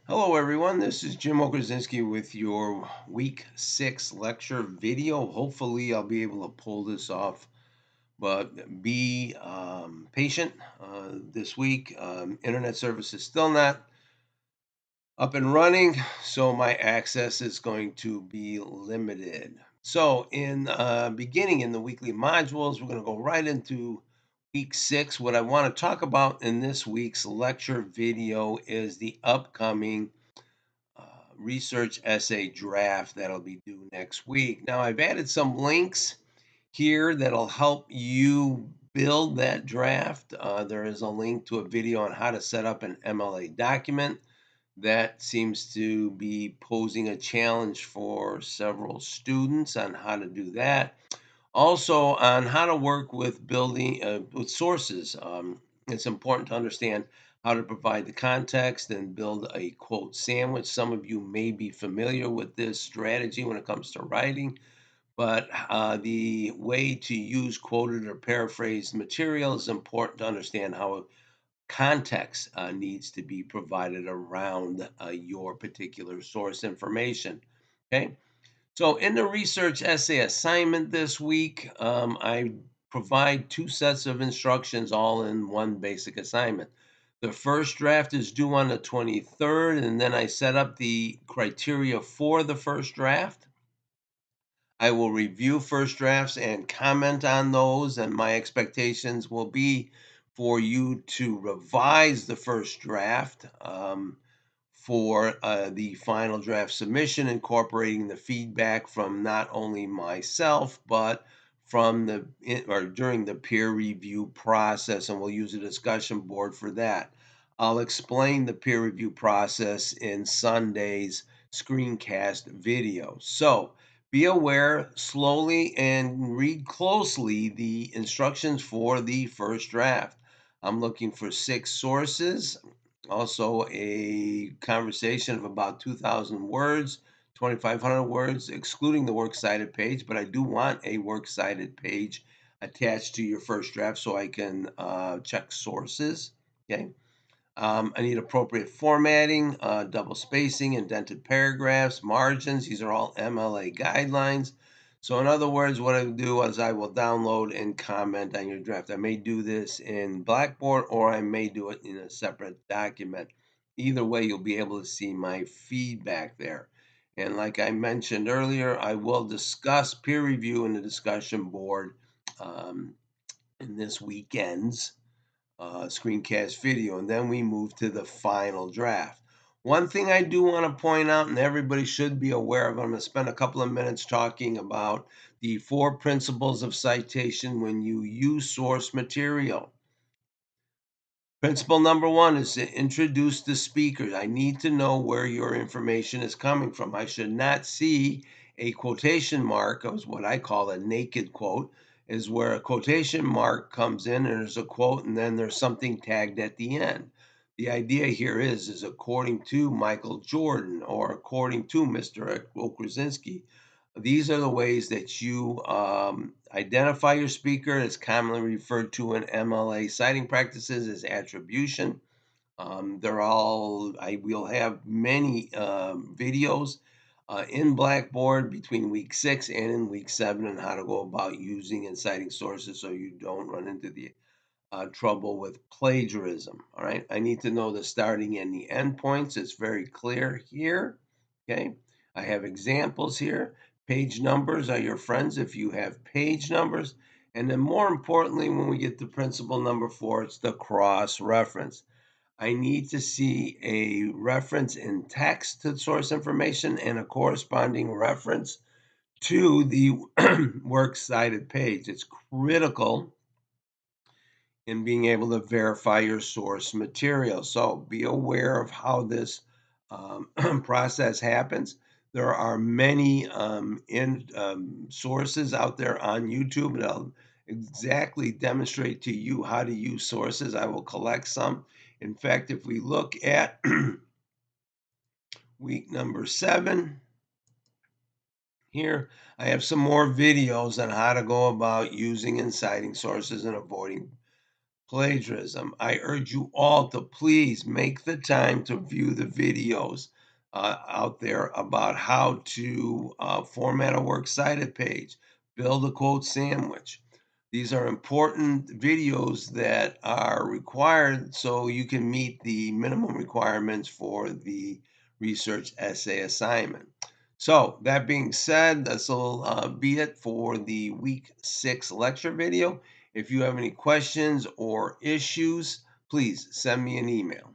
Hello, everyone. This is Jim Okerzinski with your week 6 lecture video. Hopefully, I'll be able to pull this off, but be patient this week. Internet service is still not up and running, so my access is going to be limited. So, in beginning in the weekly modules, we're going to go right into week 6. What I want to talk about in this week's lecture video is the upcoming uh, research essay draft that'll be due next week. Now, I've added some links here that'll help you build that draft. There is a link to a video on how to set up an MLA document. That seems to be posing a challenge for several students on how to do that. Also, on how to work with building with sources. It's important to understand how to provide the context and build a quote sandwich. Some of you may be familiar with this strategy when it comes to writing, but the way to use quoted or paraphrased material is important to understand how context needs to be provided around your particular source information. Okay. So, in the research essay assignment this week, I provide two sets of instructions all in one basic assignment. The first draft is due on the 23rd, and then I set up the criteria for the first draft. I will review first drafts and comment on those, and my expectations will be for you to revise the first draft for the final draft submission, incorporating the feedback from not only myself but from or during the peer review process, and we'll use a discussion board for that. I'll explain the peer review process in Sunday's screencast video. So be aware slowly and read closely the instructions for the first draft. I'm looking for 6 sources, also a conversation of about 2,000 words, 2,500 words, excluding the works cited page, but I do want a works cited page attached to your first draft so I can check sources. Okay. I need appropriate formatting, double spacing, indented paragraphs, margins. These are all MLA guidelines. So, in other words, what I do is I will download and comment on your draft. I may do this in Blackboard or I may do it in a separate document. Either way, you'll be able to see my feedback there. And like I mentioned earlier, I will discuss peer review in the discussion board um, in this weekend's screencast video, and then we move to the final draft. One thing I do want to point out, and everybody should be aware of, I'm going to spend a couple of minutes talking about the 4 principles of citation when you use source material. Principle number 1 is to introduce the speakers. I need to know where your information is coming from. I should not see a quotation mark, of what I call a naked quote, is where a quotation mark comes in and there's a quote and then there's something tagged at the end. The idea here is according to Michael Jordan or according to Mr. Okrasinski. These are the ways that you identify your speaker. It's commonly referred to in MLA citing practices as attribution. They're all, I will have many videos in Blackboard between week 6 and in week 7 on how to go about using and citing sources so you don't run into the trouble with plagiarism. All right. I need to know the starting and the end points. It's very clear here. Okay. I have examples here. Page numbers are your friends if you have page numbers. And then more importantly, when we get to principle number 4, it's the cross reference. I need to see a reference in text to source information and a corresponding reference to the works cited page. It's critical in being able to verify your source material. So be aware of how this process happens. There are many sources out there on YouTube that'll exactly demonstrate to you how to use sources. I will collect some. In fact, if we look at week number 7, here I have some more videos on how to go about using and citing sources and avoiding Plagiarism. I urge you all to please make the time to view the videos out there about how to format a works cited page, build a quote sandwich. These are important videos that are required so you can meet the minimum requirements for the research essay assignment. So, that being said, this will be it for the week 6 lecture video. If you have any questions or issues, please send me an email.